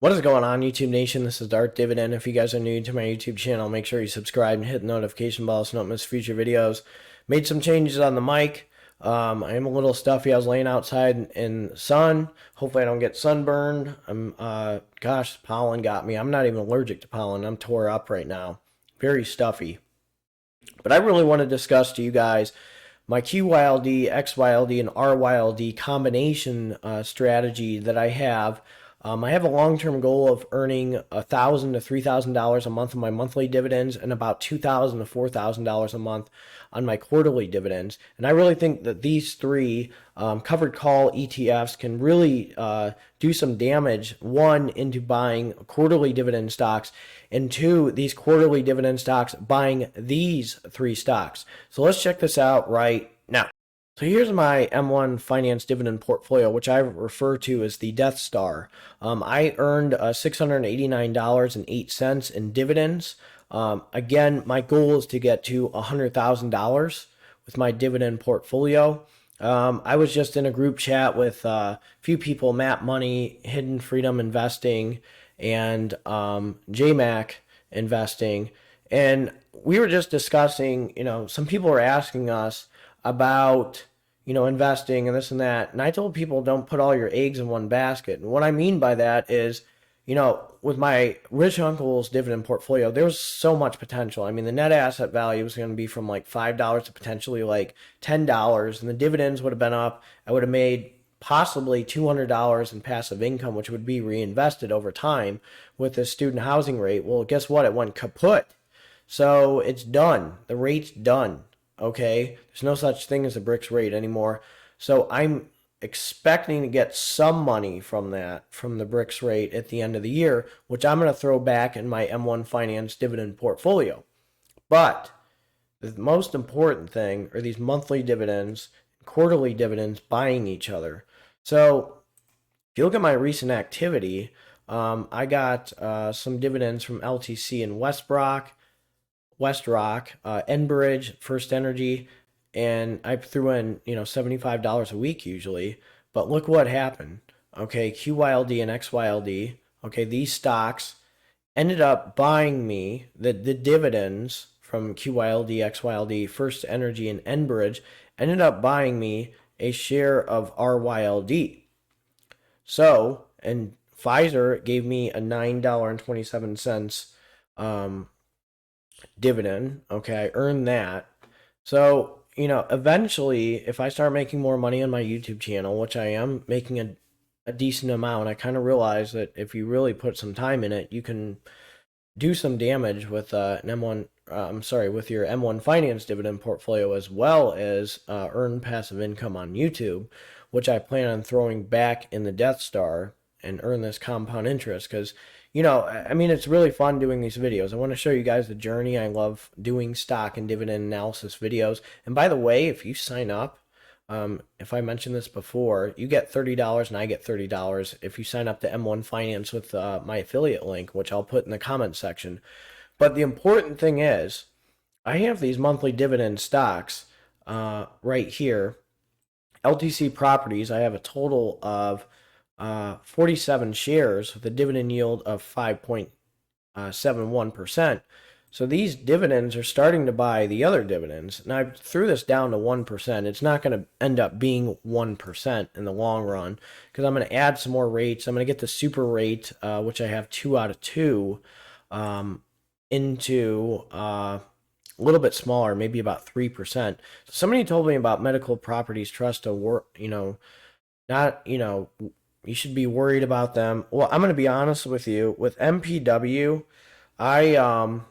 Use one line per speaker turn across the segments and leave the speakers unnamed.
What is going on, YouTube Nation? This is Darth Dividend. If you guys are new to my YouTube channel, make sure you subscribe and hit the notification bell so you don't miss future videos. Made some changes on the mic. I am a little stuffy. I was laying outside in the sun. Hopefully I don't get sunburned. Gosh, pollen got me. I'm not even allergic to pollen. I'm tore up right now. Very stuffy. But I really want to discuss to you guys my QYLD, XYLD, and RYLD combination strategy that I have. I have a long-term goal of earning $1,000 to $3,000 a month on my monthly dividends and about $2,000 to $4,000 a month on my quarterly dividends. And I really think that these three covered call ETFs can really do some damage. One, into buying quarterly dividend stocks, and two, these quarterly dividend stocks buying these three stocks. So let's check this out right now. So here's my M1 Finance dividend portfolio, which I refer to as the Death Star. I earned $689.08 in dividends. Again, my goal is to get to $100,000 with my dividend portfolio. I was just in a group chat with a few people, Matt Money, Hidden Freedom Investing, and JMac Investing. And we were just discussing, some people were asking us about, investing and this and that. And I told people, don't put all your eggs in one basket. And what I mean by that is, with my rich uncle's dividend portfolio, there was so much potential. I mean, the net asset value was going to be from like $5 to potentially like $10, and the dividends would have been up. I would have made possibly $200 in passive income, which would be reinvested over time with the student housing rate. Well, guess what? It went kaput. So it's done. The rate's done. Okay, there's no such thing as a BRICS rate anymore. So I'm expecting to get some money from that, from the BRICS rate at the end of the year, which I'm going to throw back in my M1 Finance dividend portfolio. But the most important thing are these monthly dividends, quarterly dividends buying each other. So if you look at my recent activity, I got some dividends from LTC and WestRock, Enbridge, First Energy, and I threw in, $75 a week usually. But look what happened. Okay, QYLD and XYLD, okay, these stocks ended up buying me the dividends from QYLD, XYLD, First Energy, and Enbridge ended up buying me a share of RYLD. So, and Pfizer gave me a $9.27 dividend. Okay, I earned that. So, eventually, if I start making more money on my YouTube channel, which I am making a decent amount, I kind of realize that if you really put some time in it, you can do some damage with an M1. With your M1 Finance dividend portfolio, as well as earn passive income on YouTube, which I plan on throwing back in the Death Star and earn this compound interest. Because it's really fun doing these videos. I want to show you guys the journey. I love doing stock and dividend analysis videos. And by the way, if you sign up, if I mentioned this before, you get $30 and I get $30 if you sign up to M1 Finance with my affiliate link, which I'll put in the comment section. But the important thing is, I have these monthly dividend stocks right here. LTC Properties, I have a total of 47 shares with a dividend yield of 5.71%. So these dividends are starting to buy the other dividends. And I threw this down to 1%. It's not going to end up being 1% in the long run, because I'm going to add some more rates. I'm going to get the super rate, which I have 2 out of 2, into a little bit smaller, maybe about 3%. So somebody told me about Medical Properties Trust to work, you should be worried about them. Well, I'm going to be honest with you. With MPW, I'm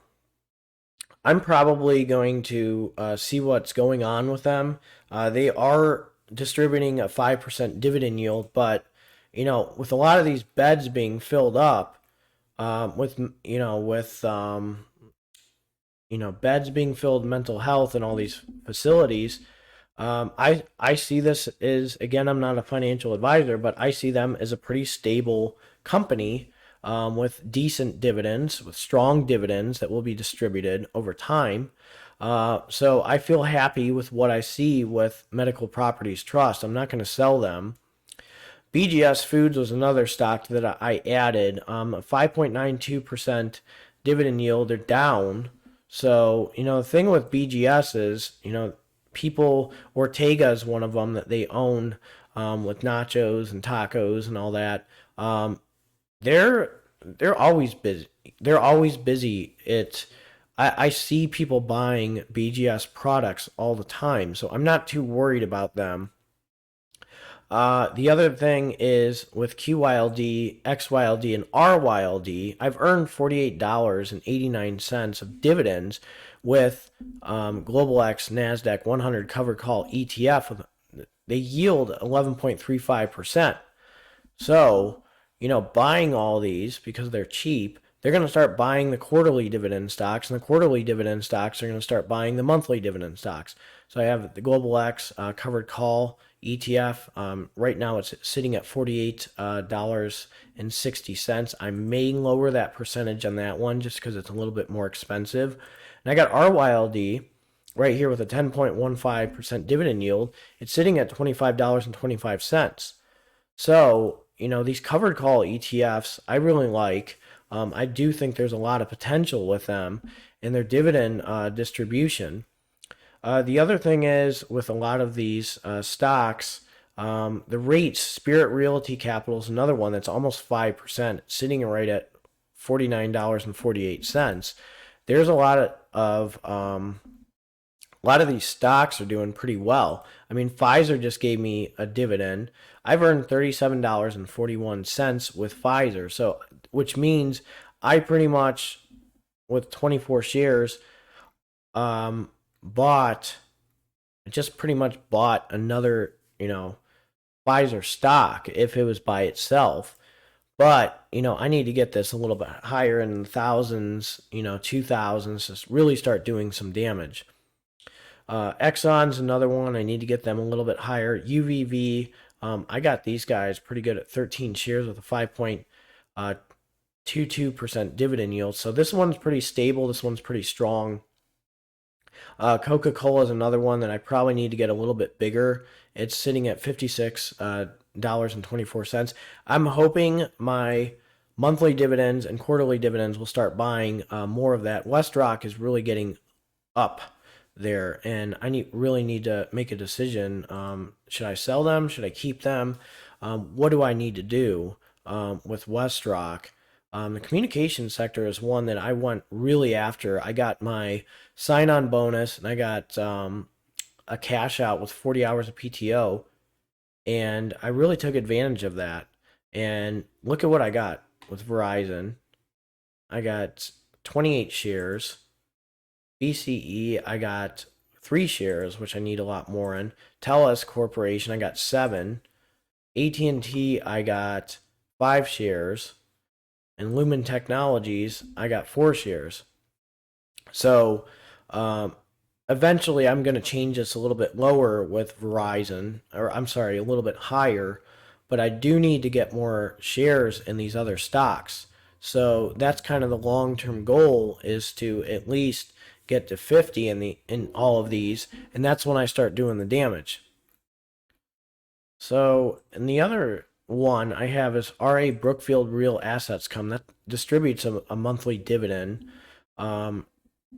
probably going to see what's going on with them. They are distributing a 5% dividend yield, but with a lot of these beds being filled up, with beds being filled, mental health, and all these facilities. I see this as, again, I'm not a financial advisor, but I see them as a pretty stable company with decent dividends, with strong dividends that will be distributed over time. So I feel happy with what I see with Medical Properties Trust. I'm not going to sell them. BGS Foods was another stock that I added. 5.92% dividend yield. They're down. So, the thing with BGS is, people, Ortega is one of them that they own, with nachos and tacos and all that. They're they're always busy. They're always busy. I see people buying BGS products all the time, so I'm not too worried about them. The other thing is with QYLD, XYLD, and RYLD, I've earned $48.89 of dividends with Global X NASDAQ 100 covered call ETF. They yield 11.35%. So, buying all these because they're cheap, they're going to start buying the quarterly dividend stocks, and the quarterly dividend stocks are going to start buying the monthly dividend stocks. So I have the Global X covered call ETF. Right now it's sitting at $48.60. I may lower that percentage on that one just because it's a little bit more expensive. And I got RYLD right here with a 10.15% dividend yield. It's sitting at $25.25. So, these covered call ETFs, I really like. I do think there's a lot of potential with them in their dividend distribution. The other thing is with a lot of these stocks, the rates, Spirit Realty Capital is another one that's almost 5%, sitting right at $49.48. There's a lot of these stocks are doing pretty well. I mean, Pfizer just gave me a dividend. I've earned $37.41 with Pfizer, so which means I pretty much, with 24 shares, just pretty much bought another, Pfizer stock if it was by itself. But, I need to get this a little bit higher in the thousands, 2000s, to really start doing some damage. Exxon's another one. I need to get them a little bit higher. UVV, I got these guys pretty good at 13 shares with a 5.22% dividend yield. So this one's pretty stable. This one's pretty strong. Coca-Cola is another one that I probably need to get a little bit bigger. It's sitting at $56.24. I'm hoping my monthly dividends and quarterly dividends will start buying more of that. WestRock is really getting up there, and I really need to make a decision. Should I sell them? Should I keep them? What do I need to do with WestRock? The communication sector is one that I went really after. I got my sign-on bonus, and I got a cash out with 40 hours of PTO, and I really took advantage of that. And look at what I got with Verizon. I got 28 shares. BCE, I got 3 shares, which I need a lot more in. TELUS Corporation, I got 7. AT&T, I got 5 shares. And Lumen Technologies, I got 4 shares. So, eventually I'm going to change this a little bit lower with Verizon, or I'm sorry, a little bit higher, but I do need to get more shares in these other stocks. So that's kind of the long-term goal, is to at least get to 50 in all of these, and that's when I start doing the damage. So, and the other one I have is RA Brookfield Real Assets Com that distributes a monthly dividend.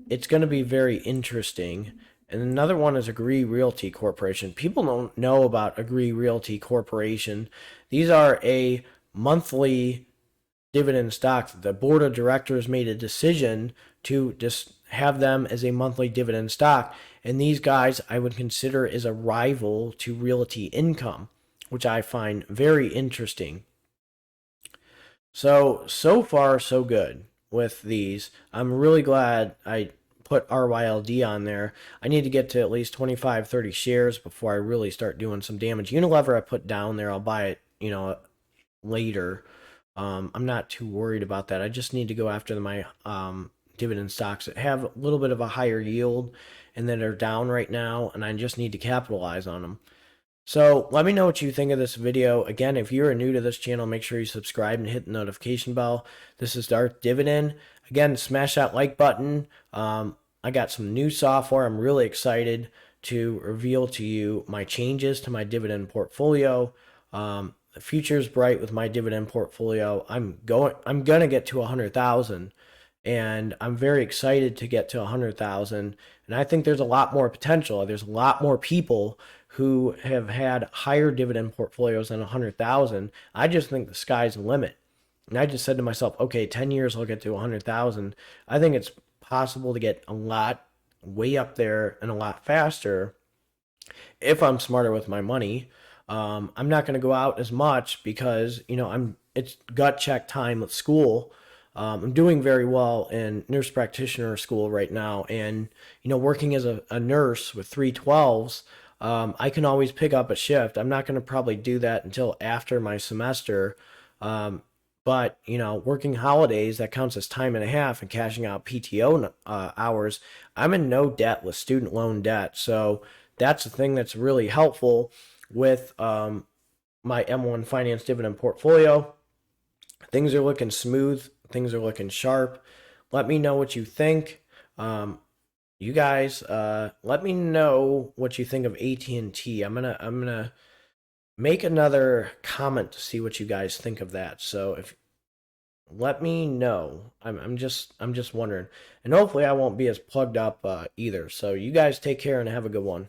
It's going to be very interesting. And another one is Abbvie Realty Corporation. People don't know about Abbvie Realty Corporation. These are a monthly dividend stock. The board of directors made a decision to just have them as a monthly dividend stock. And these guys I would consider as a rival to Realty Income, which I find very interesting. So far, so good with these. I'm really glad I put RYLD on there. I need to get to at least 25, 30 shares before I really start doing some damage. Unilever I put down there. I'll buy it, later. I'm not too worried about that. I just need to go after my dividend stocks that have a little bit of a higher yield and that are down right now, and I just need to capitalize on them. So let me know what you think of this video. Again, if you're new to this channel, make sure you subscribe and hit the notification bell. This is Darth Dividend. Again, smash that like button. I got some new software. I'm really excited to reveal to you my changes to my dividend portfolio. the future's bright with my dividend portfolio. I'm gonna get to 100,000, and I'm very excited to get to 100,000. And I think there's a lot more potential. There's a lot more people who have had higher dividend portfolios than 100,000. I just think the sky's the limit. And I just said to myself, okay, 10 years I'll get to 100,000. I think it's possible to get a lot way up there and a lot faster if I'm smarter with my money. I'm not going to go out as much because it's gut check time at school. I'm doing very well in nurse practitioner school right now, and working as a nurse with 312s, I can always pick up a shift. I'm not going to probably do that until after my semester. But working holidays, that counts as time and a half, and cashing out PTO hours, I'm in no debt with student loan debt. So that's the thing that's really helpful with my M1 Finance dividend portfolio. Things are looking smooth. Things are looking sharp. Let me know what you think. You guys, let me know what you think of AT&T. I'm gonna make another comment to see what you guys think of that. So if let me know. I'm just wondering, and hopefully I won't be as plugged up either. So you guys take care and have a good one.